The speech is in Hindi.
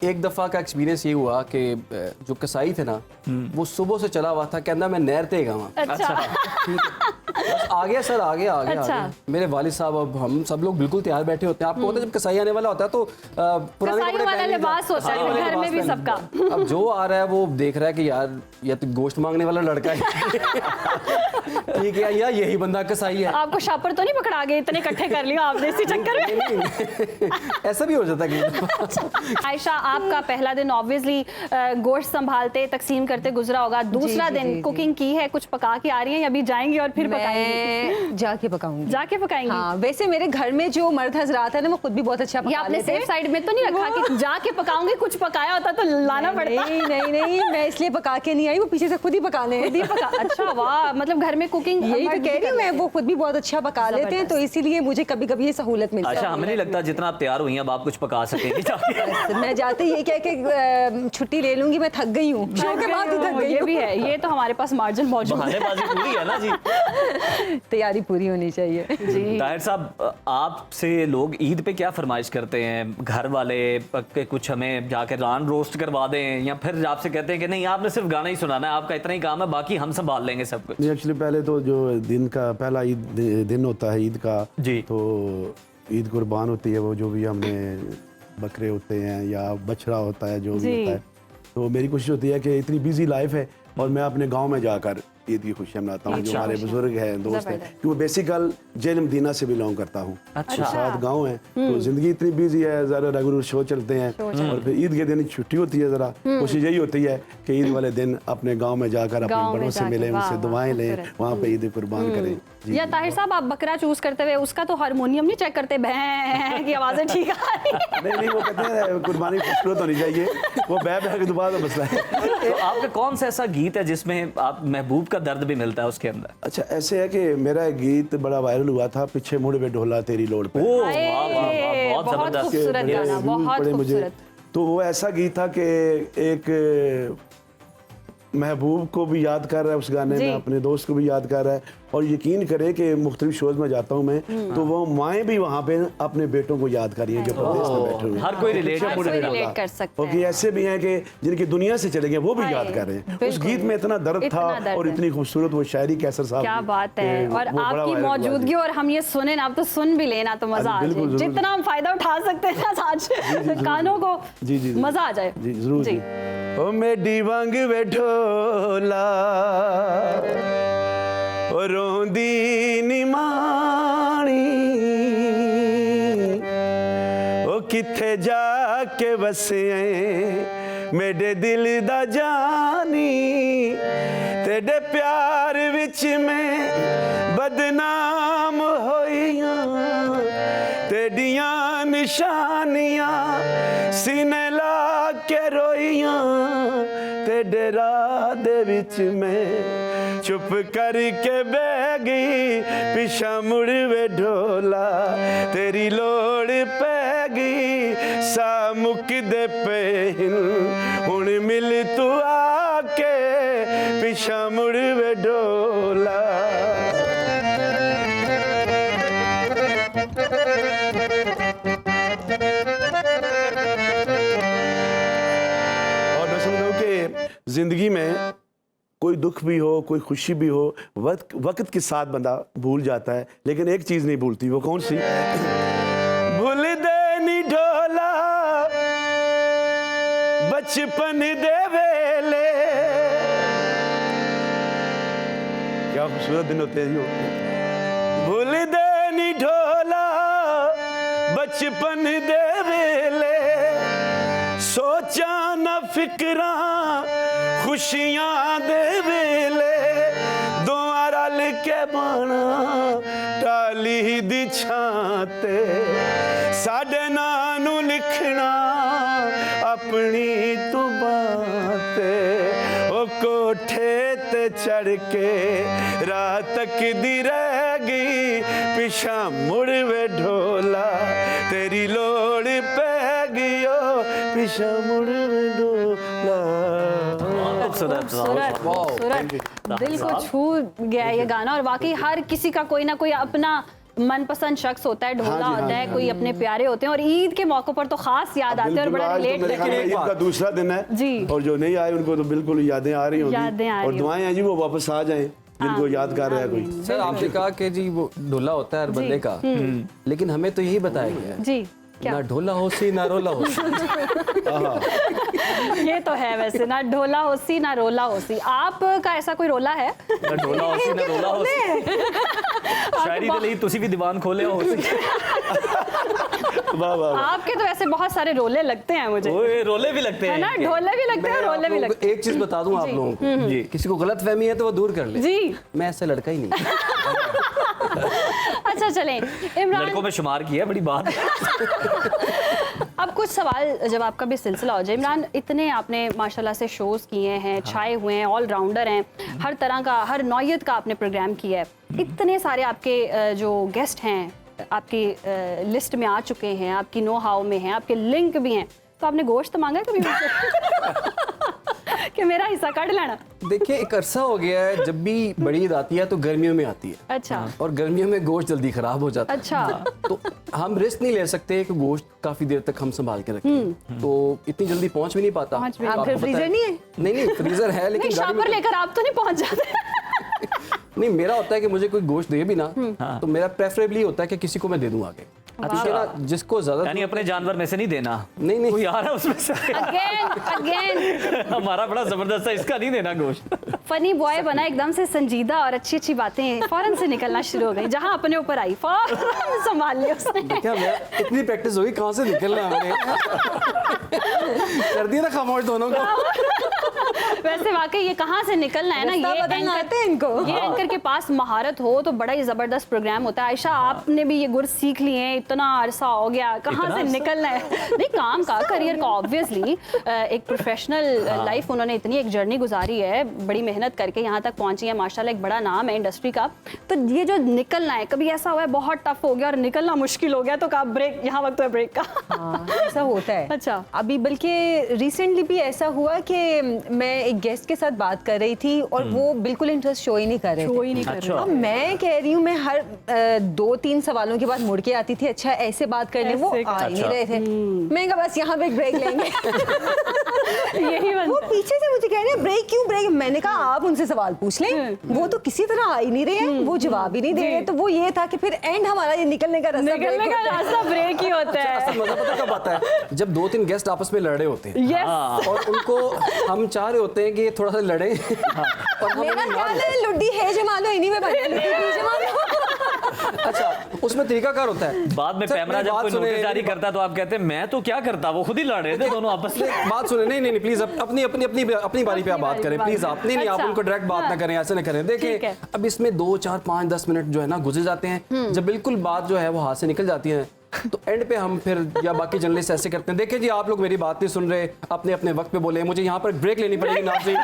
एक दफ़ा का एक्सपीरियंस ये हुआ कि जो कसाई थे ना वो सुबह से चला हुआ था, कहना मैं नहर ते गाँव। अच्छा ठीक है, बस आ गया सर, आ गया अच्छा। मेरे वालिद साहब, अब हम सब लोग बिल्कुल तैयार बैठे होते हैं। आपको पता है जब कसाई आने वाला होता है तो पुराने कसाई कपड़े वाला पहन लिबास होता है, वाले घर में लिबास भी पहन सबका। अब जो आ रहा है वो देख रहा है कि यार ये तो गोश्त मांगने वाला लड़का है ठीक है यार, यही बंदा कसाई है। आपको शापर तो नहीं पकड़ा गए, इतने इकट्ठे कर लिया आपने इसी चक्कर में? ऐसा भी हो जाता है। आयशा, आपका पहला दिन ऑब्वियसली गोश्त संभालते तकसीम करते गुजरा होगा। दूसरा दिन कुकिंग की है, कुछ पका के आ रही हैं या अभी जाएंगी और फिर पकाएंगी? जाके पकाऊंगी। जाके पकाएंगी? हाँ, वैसे मेरे घर में जो मर्द हजरात है ना वो खुद भी बहुत अच्छा ये पका आपने लेते हैं। सेफ साइड में तो नहीं रखा कि जाके पकाऊंगी, कुछ पकाया होता तो लाना पड़ता? नहीं, मैं इसलिए पका के नहीं आई, वो पीछे से खुद ही पका ले। खुद ही पका? अच्छा, वाह, मतलब घर में कुकिंग यही तो कह रही हूँ मैं, वो खुद भी बहुत अच्छा पका लेते हैं, तो इसीलिए मुझे कभी कभी ये सहूलत मिलती है। अच्छा, हमें नहीं लगता जितना आप तैयार हुई हैं अब आप कुछ पका सकेंगी जाके। मैं जाते ये कह के छुट्टी ले लूंगी, मैं थक गई हूँ, शो के बाद ही थक गई ये हूँ। भी है, ये तो हमारे पास मार्जिन मौजूद है। बहानेबाजी पूरी है ना जी। तैयारी पूरी होनी चाहिए जी। ताहिर साहब, आपसे लोग ईद पे क्या फरमाइश करते हैं? घर वाले के कुछ हमें जाकर रान रोस्ट करवा दें, या फिर आपसे कहते हैं कि नहीं आपने सिर्फ गाना ही सुनाना है, आपका इतना ही काम है, बाकी हम संभाल लेंगे सब कुछ? नहीं, एक्चुअली पहले तो जो दिन का पहला दिन होता है ईद का जी, तो ईद कुर्बान होती है, वो जो भी हमने बकरे होते हैं या बछड़ा होता है जो भी होता है, तो मेरी कोशिश होती है कि इतनी बिजी लाइफ है और मैं अपने गांव में जाकर ईद की खुशियाँ मनाता हूँ। जो हमारे बुजुर्ग हैं, दोस्त हैं, क्योंकि बेसिकल जेल मदीना से बिलोंग करता हूँ। अच्छा। तो 7 गाँव हैं, तो जिंदगी इतनी बिजी है, ज़रा रेगुलर शो चलते हैं और फिर ईद के दिन छुट्टी होती है। ज़रा कोशिश यही होती है कि ईद वाले दिन अपने गाँव में जाकर अपने बड़ों से मिलें, उनसे दुआएं लें, वहाँ पे ईद कुर्बान करें। या ताहिर साहब, आप बकरा चूज करते हुए उसका तो हारमोनियम नहीं चेक करते, भैं की आवाजें ठीक आ रही हैं? नहीं, वो कहते हैं कुर्बानी खूबसूरत होनी चाहिए, वो बह के दोबारा मसला है। तो आपका कौन सा ऐसा गीत है जिसमें आप महबूब का दर्द भी मिलता है उसके अंदर? अच्छा, ऐसे है कि मेरा एक गीत बड़ा वायरल हुआ था, पीछे मुड़ वे ढोला तेरी लोड़ पे। ओह, वाह, वाह, वाह, बहुत बहुत जबरदस्त। खूबसूरत बड़े गाना, reviews बहुत पड़े मुझे। खूबसूरत। तो वो ऐसा गीत था कि एक महबूब को भी याद कर रहा है उस गाने में, अपने दोस्त को भी याद कर रहा है। और यकीन करें कि मुख्तलिफ शोज में जाता हूँ मैं, तो वो माएँ भी वहाँ पे अपने बेटों को याद कर रही हैं जो प्रदेश में बैठे हुए हैं। हर कोई रिलेट हर कोई रिलेट कर सकता और है। ऐसे भी हैं कि जिनकी दुनिया से चले गए, वो भी याद कर रहे हैं। उस गीत में इतना दर्द था और इतनी खूबसूरत वो शायरी कैसर साहब, क्या बात है। और वो बड़ा आपकी वायरल हुआ जी। मौजूदगी और हम ये सुने ना, आप तो सुन भी लेना तो मजा आ बिल्कुल, जाए। जरूर। जितना हम फायदा उठा सकते हैं ना आज कानों को, जी, मजा आ जाए। जी जरूर जी। ओ मेडी वांग वे ढोला ओ रोंदी निमाणी, ओ किथे जाके बसे मेरे दिल दा जानी, तेरे प्यार विच में बदनाम होइयां, तेडियां निशानियां सीने ला के रोइयां, तेरे राह दे विच में चुप करके बह गई, पिछा मुड़ वे ढोला तेरी लोड़ पै गई, सा मुकदे पे हुण मिल तू आके, पिछा मुड़ वे ढोला। और मैं समझता हूँ कि जिंदगी में कोई दुख भी हो, कोई खुशी भी हो, वक्त के साथ बंदा भूल जाता है, लेकिन एक चीज नहीं भूलती। वो कौन सी? भूल दे नी ढोला बचपन दे वेले, क्या खूबसूरत दिन होते हैं जो। भूल दे नी ढोला बचपन दे वेले, सोचा न फिक्रा खुशियां दे वेले, दोआ रल के बाना टाली दी छाते, साडे नानू लिखना अपनी तू बाते, ओ कोठे ते चढ़ के रात तक दी रह गई, पिछा मुड़ वे ढोला तेरी लोड़ पै गई, ओ पिछा मुड़ वे ढोला। खूबसूरत, दिल को छू गया ये गाना। और वाकई हर किसी का कोई ना कोई अपना मनपसंद शख्स होता है, ढोला हाँ जी, होता हाँ है, जी, कोई अपने प्यारे होते हैं और ईद के मौकों पर तो खास याद आते हैं और बिल्कुल, बड़ा आज तो रिलेट मेरे ख्याल में एक ईद बात। का दूसरा दिन है जी। और जो नहीं आए उनको तो बिल्कुल यादें आ रही यादें आ होंगी और रही दुआएं हैं जी वो वापस आ जाएं जिनको याद कर रहा है कोई। सर आपने कहा कि जी वो ढोला होता है हर बंदे का, लेकिन हमें तो यही बताया गया है जी क्या ना ढोला होसी ना रोला होसी। ये तो है वैसे, ना ढोला होसी ना रोला होसी। आपका ऐसा कोई रोला है? ना ढोला होसी ना रोला होसी। शायरी के लिए तुसी भी दीवान खोले हो वाह वाह वाह। आपके तो ऐसे बहुत सारे रोले लगते हैं मुझे, ओए रोले भी लगते है हैं ना? इनके। ढोले भी लगते हैं, मैं आप रोले भी लोगों को लगते एक चीज बता दूं आप जी। लोगों को, जी। किसी को गलत फहमी है तो वो दूर कर ले। हैं जी। मैं ऐसा लड़का ही नहीं। अच्छा चलें इमरान, लड़कों में शुमार किया, बड़ी बात है। अब कुछ सवाल जवाब का भी सिलसिला हो जाए। इमरान, इतने आपने माशाल्लाह से शोज किए हैं, छाए हुए हैं, ऑलराउंडर हैं, हर तरह का, हर नौयत का आपने प्रोग्राम किया है, इतने सारे आपके जो गेस्ट हैं आपकी लिस्ट में आ चुके हैं, आपकी नो हाउ में हैं, आपके लिंक भी हैं, तो आपने गोश्त मांगा है कभी मुझसे कि मेरा हिस्सा काट लेना? देखिए एक अरसा हो गया है, जब भी बड़ी ईद आती है तो गर्मियों में आती है अच्छा और गर्मियों में गोश्त जल्दी खराब हो जाता है। अच्छा। तो हम रिस्क नहीं ले सकते कि गोश्त काफी देर तक हम संभाल के रखें, तो इतनी जल्दी पहुंच भी नहीं पाता। पहुंच भी आपको आप फिर पता फ्रीजर नहीं है? नहीं फ्रीजर है लेकिन नहीं, गाड़ी में शॉपर लेकर आप तो नहीं पहुंच जाते। नहीं, मेरा होता है कि मुझे कोई गोश्त दे भी ना तो मेरा प्रेफरेबली होता है कि किसी को मैं दे दूं आगे। क्योंकि ना जिसको ज्यादा यानी अपने जानवर में से नहीं देना। नहीं कोई आ रहा है उसमें से। अगेन हमारा बड़ा जबरदस्त है, इसका नहीं देना गोश्त। फनी बॉय बना, एकदम से संजीदा और अच्छी अच्छी बातें फौरन से निकलना शुरू हो गई, जहां अपने ऊपर आई फौरन संभाल लिया उसने। क्या मैं इतनी प्रैक्टिस हुई, कहाँ से निकलना है हमने। कर दिया ना खामोश दोनों को। वैसे वाकई ये कहाँ से निकलना है ना, रास्ता ये बदलना एंकर आता है इनको। ये एंकर के पास महारत हो तो बड़ा ही जबरदस्त प्रोग्राम होता है। आयशा, आपने भी ये गुर सीख लिए हैं, इतना अरसा हो गया, कहाँ इतना से अरसा? निकलना है? नहीं, काम का, करियर का, ऑब्वियसली एक प्रोफेशनल लाइफ उन्होंने इतनी एक जर्नी गुजारी है, बड़ी मेहनत करके यहाँ तक पहुंची है, माशाल्लाह एक बड़ा नाम है इंडस्ट्री का। तो ये जो निकलना है, कभी ऐसा हुआ है बहुत टफ हो गया और निकलना मुश्किल हो गया तो कहा ब्रेक, यहाँ वक्त है ब्रेक का? हाँ, ऐसा होता है। अच्छा। अभी बल्कि रिसेंटली भी ऐसा हुआ कि मैं एक गेस्ट के साथ बात कर रही थी और वो बिल्कुल इंटरेस्ट शो ही नहीं कर रहे थे। शो ही नहीं कर अच्छा। रहे। अब मैं कह रही हूँ, मैं हर 2-3 सवालों के बाद मुड़ के आती थी, अच्छा ऐसे बात करने, वो ऐसे आ ही नहीं अच्छा। रहे थे। मैं कहा बस यहाँ पे एक ब्रेक लेंगे। यही वो बनता है। पीछे से मुझे कह रहे हैं ब्रेक क्यों ब्रेक, मैंने कहा आप उनसे सवाल पूछ लें, वो तो किसी तरह आ ही नहीं रहे हैं, वो जवाब ही नहीं दे रहे, तो वो ये था कि फिर एंड हमारा ये निकलने का रास्ता निकलने break का होता है। रास्ता ब्रेक ही होता है। असल मजा पता कब आता है, जब 2-3 गेस्ट आपस में लड़ रहे होते हैं यस, और उनको हम चाह रहे होते हैं कि ये थोड़ा सा लड़े और हम मेरा उन्हें ना ख्याल दें। है लुड्डी है जमालो, इन्हीं में बने लुड्डी है जमालो। अच्छा, उसमें तरीकाकार होता है। बाद में सर, पैमरा मेरी जब बात कोई सुने, नोटिस जारी करता तो आप कहते हैं मैं तो क्या करता, वो खुद ही लड़ रहे थे दोनों आपस में। बात सुने, नहीं प्लीज अपनी अपनी अपनी अपनी बारी पे आप बात करें प्लीज। आप नहीं आप अच्छा, उनको डायरेक्ट बात ना करें, ऐसे ना करें। ठीक देखिए है। अब इसमें 2, 4, 5, 10 मिनट जो है ना गुजर जाते हैं, जब बिल्कुल बात जो है वो हाथ से निकल जाती है तो एंड पे हम फिर या बाकी जर्नलिस्ट ऐसे करते हैं, देखिए जी आप लोग मेरी बात नहीं सुन रहे, अपने अपने वक्त पे बोले, मुझे यहाँ पर ब्रेक लेनी पड़ेगी नाज़रीन।